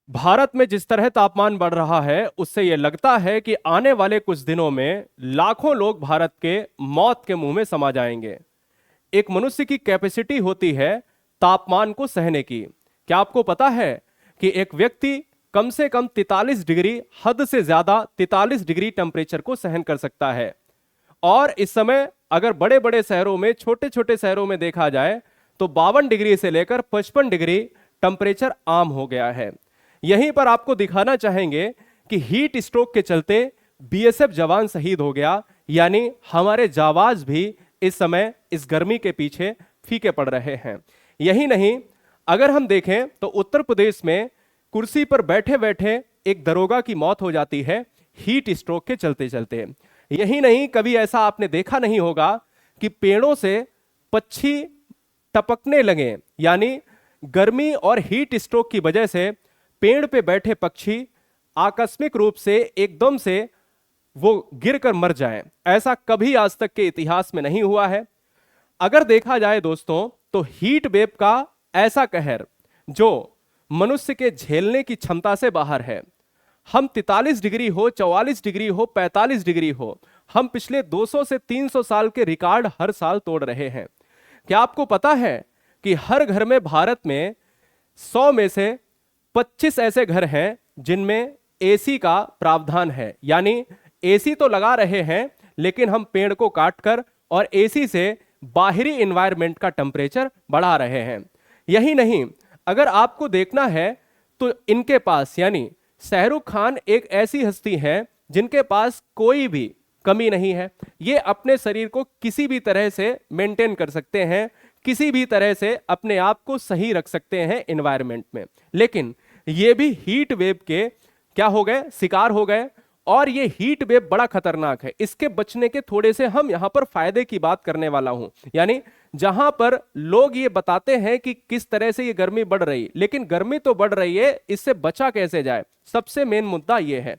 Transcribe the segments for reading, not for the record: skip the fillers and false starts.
भारत में जिस तरह तापमान बढ़ रहा है उससे यह लगता है कि आने वाले कुछ दिनों में लाखों लोग भारत के मौत के मुंह में समा जाएंगे। एक मनुष्य की कैपेसिटी होती है तापमान को सहने की। क्या आपको पता है कि एक व्यक्ति कम से कम 43 डिग्री, हद से ज्यादा 43 डिग्री टेम्परेचर को सहन कर सकता है। और इस समय अगर बड़े बड़े शहरों में, छोटे छोटे शहरों में देखा जाए तो 52 डिग्री से लेकर 55 डिग्री टेम्परेचर आम हो गया है। यहीं पर आपको दिखाना चाहेंगे कि हीट स्ट्रोक के चलते बीएसएफ जवान शहीद हो गया, यानी हमारे जाबाज भी इस समय इस गर्मी के पीछे फीके पड़ रहे हैं। यही नहीं, अगर हम देखें तो उत्तर प्रदेश में कुर्सी पर बैठे बैठे एक दरोगा की मौत हो जाती है हीट स्ट्रोक के चलते चलते। यही नहीं, कभी ऐसा आपने देखा नहीं होगा कि पेड़ों से पक्षी टपकने लगे, यानी गर्मी और हीट स्ट्रोक की वजह से पेड़ पे बैठे पक्षी आकस्मिक रूप से एकदम से वो गिरकर मर जाएं। ऐसा कभी आज तक के इतिहास में नहीं हुआ है। अगर देखा जाए दोस्तों तो हीट वेव का ऐसा कहर जो मनुष्य के झेलने की क्षमता से बाहर है। हम 43 डिग्री हो, 44 डिग्री हो, 45 डिग्री हो, हम पिछले 200 से 300 साल के रिकॉर्ड हर साल तोड़ रहे हैं। क्या आपको पता है कि हर घर में भारत में 100 में से 25 ऐसे घर हैं जिनमें एसी का प्रावधान है, यानी एसी तो लगा रहे हैं लेकिन हम पेड़ को काटकर और एसी से बाहरी एनवायरनमेंट का टेम्परेचर बढ़ा रहे हैं। यही नहीं, अगर आपको देखना है तो इनके पास, यानी शाहरुख खान एक ऐसी हस्ती है जिनके पास कोई भी कमी नहीं है। ये अपने शरीर को किसी भी तरह से मेंटेन कर सकते हैं, किसी भी तरह से अपने आप को सही रख सकते हैं एनवायरनमेंट में, लेकिन ये भी हीट वेव के क्या हो गए, शिकार हो गए। और ये हीट वेव बड़ा खतरनाक है। इसके बचने के थोड़े से हम यहां पर फायदे की बात करने वाला हूं, यानी जहां पर लोग ये बताते हैं कि किस तरह से ये गर्मी बढ़ रही, लेकिन गर्मी तो बढ़ रही है, इससे बचा कैसे जाए, सबसे मेन मुद्दा ये है।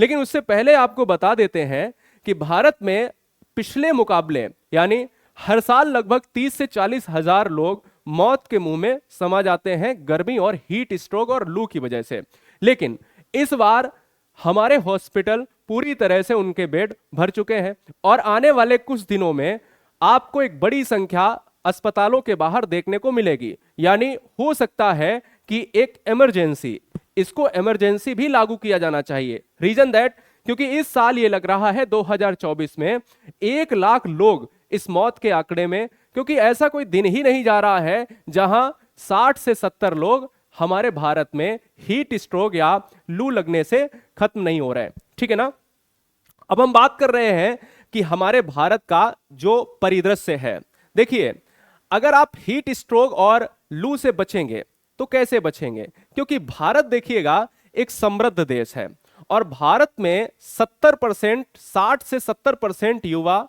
लेकिन उससे पहले आपको बता देते हैं कि भारत में पिछले मुकाबले, यानी हर साल लगभग 30 से 40 हजार लोग मौत के मुंह में समा जाते हैं गर्मी और हीट स्ट्रोक और लू की वजह से। लेकिन इस बार हमारे हॉस्पिटल पूरी तरह से उनके बेड भर चुके हैं और आने वाले कुछ दिनों में आपको एक बड़ी संख्या अस्पतालों के बाहर देखने को मिलेगी। यानी हो सकता है कि एक इमरजेंसी, इसको इमरजेंसी भी लागू किया जाना चाहिए। रीजन दैट, क्योंकि इस साल ये लग रहा है 2024 में 1 लाख लोग इस मौत के आंकड़े में, क्योंकि ऐसा कोई दिन ही नहीं जा रहा है जहां 60 से 70 लोग हमारे भारत में हीट स्ट्रोक या लू लगने से खत्म नहीं हो रहे हैं। ठीक है ना। अब हम बात कर रहे हैं कि हमारे भारत का जो परिदृश्य है। देखिए, अगर आप हीट स्ट्रोक और लू से बचेंगे तो कैसे बचेंगे, क्योंकि भारत देखिएगा एक समृद्ध देश है और भारत में 70%, 60 से 70% युवा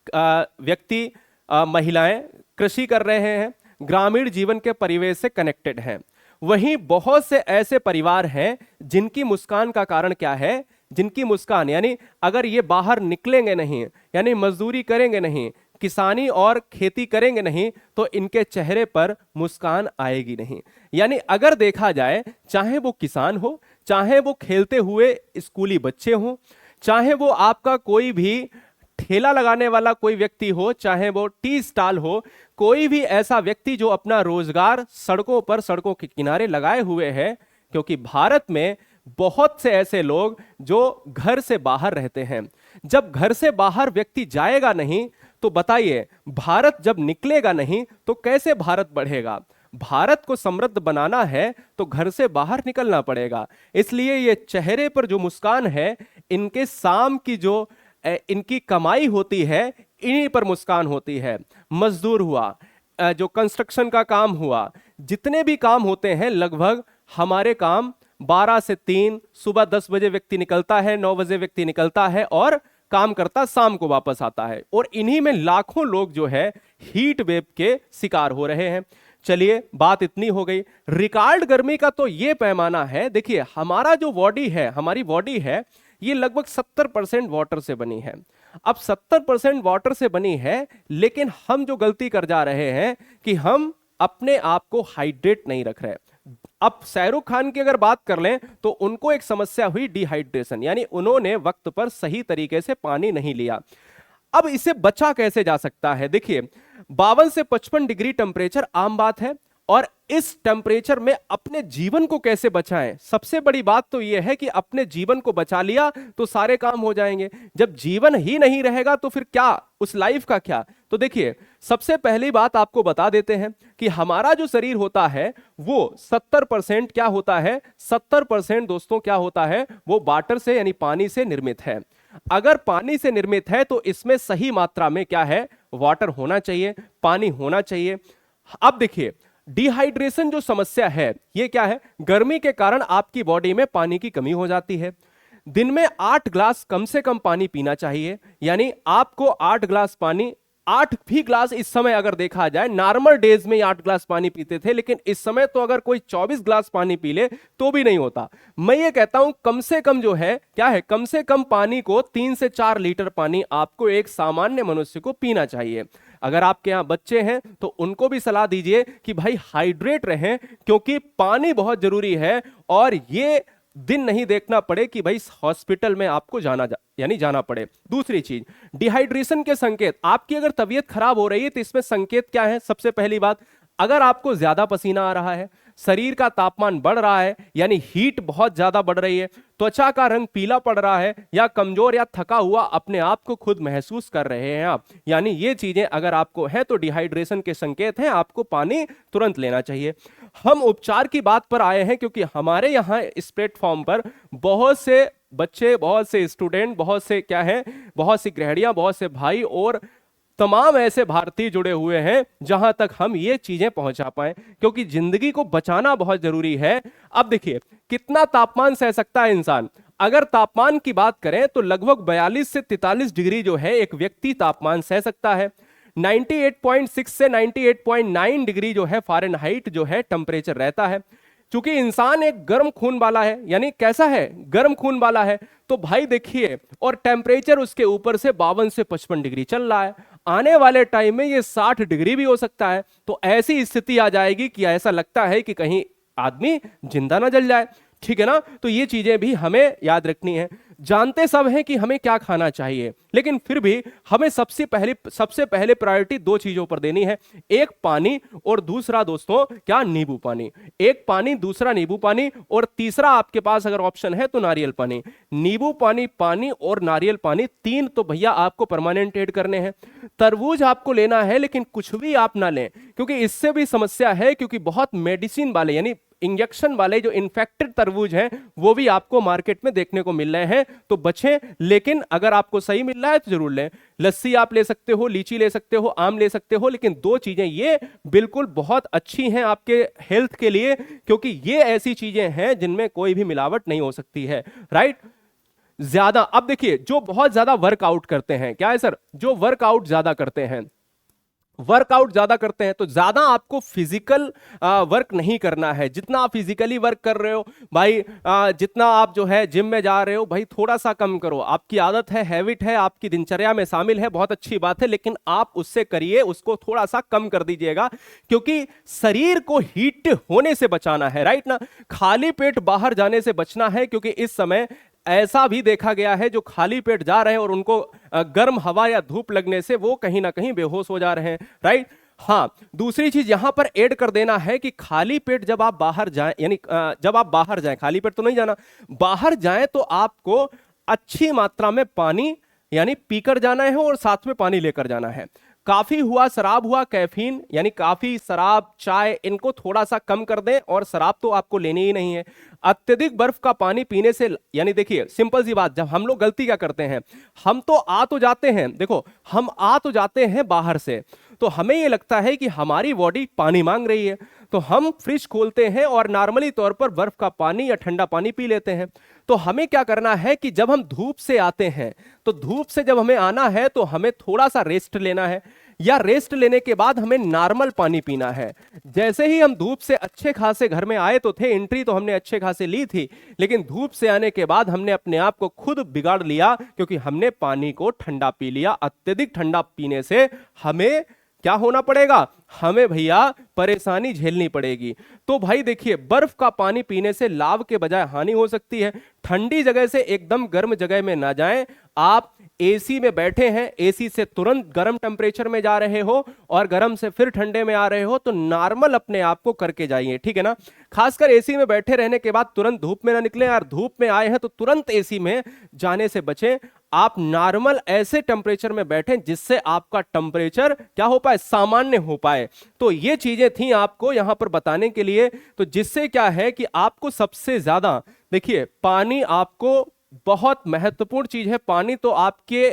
व्यक्ति, महिलाएं कृषि कर रहे हैं, ग्रामीण जीवन के परिवेश से कनेक्टेड हैं। वहीं बहुत से ऐसे परिवार हैं जिनकी मुस्कान का कारण क्या है, जिनकी मुस्कान, यानी अगर ये बाहर निकलेंगे नहीं, यानी मजदूरी करेंगे नहीं, किसानी और खेती करेंगे नहीं, तो इनके चेहरे पर मुस्कान आएगी नहीं। यानी अगर देखा जाए, चाहे वो किसान हो, चाहे वो खेलते हुए स्कूली बच्चे हो, चाहे वो आपका कोई भी ठेला लगाने वाला कोई व्यक्ति हो, चाहे वो टी स्टॉल हो, कोई भी ऐसा व्यक्ति जो अपना रोजगार सड़कों पर, सड़कों के किनारे लगाए हुए है, क्योंकि भारत में बहुत से ऐसे लोग जो घर से बाहर रहते हैं। जब घर से बाहर व्यक्ति जाएगा नहीं तो बताइए, भारत जब निकलेगा नहीं तो कैसे भारत बढ़ेगा। भारत को समृद्ध बनाना है तो घर से बाहर निकलना पड़ेगा। इसलिए ये चेहरे पर जो मुस्कान है, इनके शाम की जो इनकी कमाई होती है, इन्हीं पर मुस्कान होती है। मजदूर हुआ, जो कंस्ट्रक्शन का काम हुआ, जितने भी काम होते हैं, लगभग हमारे काम 12 से 3, सुबह 10 बजे व्यक्ति निकलता है, 9 बजे व्यक्ति निकलता है और काम करता शाम को वापस आता है। और इन्हीं में लाखों लोग जो है हीट वेव के शिकार हो रहे हैं। चलिए, बात इतनी हो गई। रिकॉर्ड गर्मी का तो ये पैमाना है। देखिए, हमारा जो बॉडी है, हमारी बॉडी है, ये लगभग 70% वाटर से बनी है। अब 70% वाटर से बनी है, लेकिन हम जो गलती कर जा रहे हैं कि हम अपने आप को हाइड्रेट नहीं रख रहे। अब शाहरुख खान की अगर बात कर लें तो उनको एक समस्या हुई डिहाइड्रेशन, यानी उन्होंने वक्त पर सही तरीके से पानी नहीं लिया। अब इसे बचा कैसे जा सकता है? देखिए, 52 से 55 डिग्री टेम्परेचर आम बात है, और इस टेम्परेचर में अपने जीवन को कैसे बचाएं? सबसे बड़ी बात तो यह है कि अपने जीवन को बचा लिया तो सारे काम हो जाएंगे। जब जीवन ही नहीं रहेगा तो फिर क्या, उस लाइफ का क्या? तो देखिए, सबसे पहली बात आपको बता देते हैं कि हमारा जो शरीर होता है वो 70% क्या होता है, 70% दोस्तों क्या होता है, वो वाटर से यानी पानी से निर्मित है। अगर पानी से निर्मित है तो इसमें सही मात्रा में क्या है, वाटर होना चाहिए, पानी होना चाहिए। अब देखिए, डिहाइड्रेशन जो समस्या है ये क्या है, गर्मी के कारण आपकी बॉडी में पानी की कमी हो जाती है। दिन में 8 ग्लास कम से कम पानी पीना चाहिए, यानी आपको 8 ग्लास पानी, 8 भी ग्लास इस समय अगर देखा जाए, नॉर्मल डेज में 8 ग्लास पानी पीते थे, लेकिन इस समय तो अगर कोई 24 ग्लास पानी पी ले तो भी नहीं होता। मैं ये कहता हूं कम से कम जो है क्या है, कम से कम पानी को 3 से 4 लीटर पानी आपको एक सामान्य मनुष्य को पीना चाहिए। अगर आपके यहां बच्चे हैं तो उनको भी सलाह दीजिए कि भाई हाइड्रेट रहें, क्योंकि पानी बहुत जरूरी है, और ये दिन नहीं देखना पड़े कि भाई हॉस्पिटल में आपको यानी जाना पड़े। दूसरी चीज, डिहाइड्रेशन के संकेत, आपकी अगर तबीयत खराब हो रही है तो इसमें संकेत क्या है? सबसे पहली बात, अगर आपको ज्यादा पसीना आ रहा है, शरीर का तापमान बढ़ रहा है, यानी हीट बहुत ज्यादा बढ़ रही है, त्वचा का रंग पीला पड़ रहा है, या कमजोर या थका हुआ अपने आप को खुद महसूस कर रहे हैं आप, यानी ये चीजें अगर आपको है तो डिहाइड्रेशन के संकेत हैं, आपको पानी तुरंत लेना चाहिए। हम उपचार की बात पर आए हैं क्योंकि हमारे यहाँ इस प्लेटफॉर्म पर बहुत से बच्चे, बहुत से स्टूडेंट, बहुत से क्या है, बहुत सी गृहिणियां, बहुत से भाई और तमाम ऐसे भारतीय जुड़े हुए हैं जहां तक हम ये चीजें पहुंचा पाए, क्योंकि जिंदगी को बचाना बहुत जरूरी है। अब देखिए, कितना तापमान सह सकता है इंसान? अगर तापमान की बात करें तो लगभग 42 से 43 डिग्री जो है एक व्यक्ति तापमान सह सकता है। 98.6 से 98.9 डिग्री जो है फ़ारेनहाइट जो है टेम्परेचर रहता है। चूंकि इंसान एक गर्म खून वाला है, यानी कैसा है, गर्म खून वाला है, तो भाई देखिए, और टेम्परेचर उसके ऊपर से 52 से 55 डिग्री चल रहा है, आने वाले टाइम में ये 60 डिग्री भी हो सकता है। तो ऐसी स्थिति आ जाएगी कि ऐसा लगता है कि कहीं आदमी जिंदा ना जल जाए। ठीक है ना? तो ये चीजें भी हमें याद रखनी है। जानते सब हैं कि हमें क्या खाना चाहिए, लेकिन फिर भी हमें सबसे पहले प्रायोरिटी 2 चीजों पर देनी है, एक पानी और दूसरा दोस्तों क्या, नींबू पानी। एक पानी, दूसरा नींबू पानी, और तीसरा आपके पास अगर ऑप्शन है तो नारियल पानी। नींबू पानी, पानी और नारियल पानी, 3 तो भैया आपको परमानेंट ऐड करने हैं। तरबूज आपको लेना है, लेकिन कुछ भी आप ना लें, क्योंकि इससे भी समस्या है, क्योंकि बहुत मेडिसिन वाले यानी इंजेक्शन वाले जो इन्फेक्टेड तरबूज हैं वो भी आपको मार्केट में देखने को मिल रहे हैं, तो बचें। लेकिन अगर आपको सही मिल रहा है तो जरूर लें। लस्सी आप ले सकते हो, लीची ले सकते हो, आम ले सकते हो, लेकिन 2 चीजें ये बिल्कुल बहुत अच्छी हैं आपके हेल्थ के लिए, क्योंकि ये ऐसी चीजें हैं जिनमें कोई भी मिलावट नहीं हो सकती है, राइट? ज्यादा, अब देखिए, जो बहुत ज्यादा वर्कआउट करते हैं, क्या है सर, जो वर्कआउट ज्यादा करते हैं, वर्कआउट ज्यादा करते हैं तो ज्यादा आपको फिजिकल वर्क नहीं करना है। जितना आप फिजिकली वर्क कर रहे हो भाई, जितना आप जो है जिम में जा रहे हो भाई, थोड़ा सा कम करो। आपकी आदत है, हैबिट है, आपकी दिनचर्या में शामिल है, बहुत अच्छी बात है, लेकिन आप उससे करिए, उसको थोड़ा सा कम कर दीजिएगा, क्योंकि शरीर को हीट होने से बचाना है, राइट ना? खाली पेट बाहर जाने से बचना है, क्योंकि इस समय ऐसा भी देखा गया है जो खाली पेट जा रहे हैं और उनको गर्म हवा या धूप लगने से वो कहीं ना कहीं बेहोश हो जा रहे हैं, राइट? हाँ, दूसरी चीज यहां पर ऐड कर देना है कि खाली पेट जब आप बाहर जाएं, यानी जब आप बाहर जाएं, खाली पेट तो नहीं जाना, बाहर जाएं तो आपको अच्छी मात्रा में पानी यानी पीकर जाना है और साथ में पानी लेकर जाना है। काफी हुआ, शराब हुआ, कैफीन यानी काफी, शराब, चाय, इनको थोड़ा सा कम कर दें, और शराब तो आपको लेनी ही नहीं है। अत्यधिक बर्फ का पानी पीने से, यानी देखिए सिंपल सी बात, जब हम लोग गलती क्या करते हैं, हम तो आ तो जाते हैं, देखो हम आ तो जाते हैं बाहर से, तो हमें ये लगता है कि हमारी बॉडी पानी मांग रही है, तो हम फ्रिज खोलते हैं और नॉर्मली तौर पर बर्फ का पानी या ठंडा पानी पी लेते हैं। तो हमें क्या करना है कि जब हम धूप से आते हैं, तो धूप से जब हमें आना है तो हमें थोड़ा सा रेस्ट लेना है, या रेस्ट लेने के बाद हमें नॉर्मल पानी पीना है। जैसे ही हम धूप से अच्छे खासे, घर में आए तो थे, एंट्री तो हमने अच्छे खासे ली थी, लेकिन धूप से आने के बाद हमने अपने आप को खुद बिगाड़ लिया, क्योंकि हमने पानी को ठंडा पी लिया। अत्यधिक ठंडा पीने से हमें क्या होना पड़ेगा, हमें भैया परेशानी झेलनी पड़ेगी। तो भाई देखिए, बर्फ का पानी पीने से लाभ के बजाय हानि हो सकती है। ठंडी जगह से एकदम गर्म जगह में ना जाएं। आप एसी में बैठे हैं, एसी से तुरंत गर्म टेम्परेचर में जा रहे हो और गर्म से फिर ठंडे में आ रहे हो, तो नॉर्मल अपने आप को करके जाइए, ठीक है ना। खासकर एसी में बैठे रहने के बाद तुरंत धूप में ना निकलें, और धूप में आए हैं तो तुरंत एसी में जाने से बचें। आप नॉर्मल ऐसे टेम्परेचर में बैठें जिससे आपका टेम्परेचर क्या हो पाए, सामान्य हो पाए। तो ये चीजें थी आपको यहां पर बताने के लिए। तो जिससे क्या है कि आपको सबसे ज्यादा देखिए, पानी आपको बहुत महत्वपूर्ण चीज है। पानी तो आपके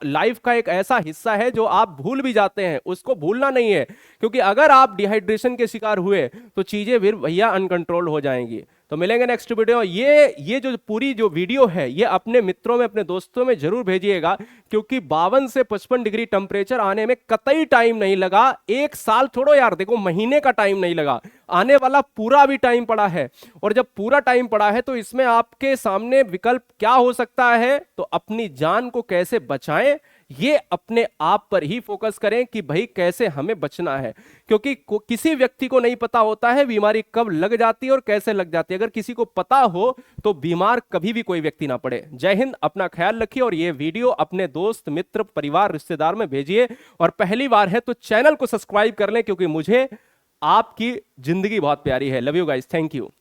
लाइफ का एक ऐसा हिस्सा है जो आप भूल भी जाते हैं, उसको भूलना नहीं है। क्योंकि अगर आप डिहाइड्रेशन के शिकार हुए तो चीजें फिर भैया अनकंट्रोल हो जाएंगी। तो मिलेंगे नेक्स्ट वीडियो। ये जो पूरी जो वीडियो है ये अपने मित्रों में, अपने दोस्तों में जरूर भेजिएगा, क्योंकि 52 से 55 डिग्री टेम्परेचर आने में कतई टाइम नहीं लगा। एक साल छोड़ो यार, देखो महीने का टाइम नहीं लगा, आने वाला पूरा भी टाइम पड़ा है। और जब पूरा टाइम पड़ा है तो इसमें आपके सामने विकल्प क्या हो सकता है, तो अपनी जान को कैसे बचाएं, ये अपने आप पर ही फोकस करें कि भाई कैसे हमें बचना है। क्योंकि किसी व्यक्ति को नहीं पता होता है बीमारी कब लग जाती है और कैसे लग जाती है। अगर किसी को पता हो तो बीमार कभी भी कोई व्यक्ति ना पड़े। जय हिंद, अपना ख्याल रखिए और ये वीडियो अपने दोस्त, मित्र, परिवार, रिश्तेदार में भेजिए। और पहली बार है तो चैनल को सब्सक्राइब कर लें, क्योंकि मुझे आपकी जिंदगी बहुत प्यारी है। Love you guys, thank you.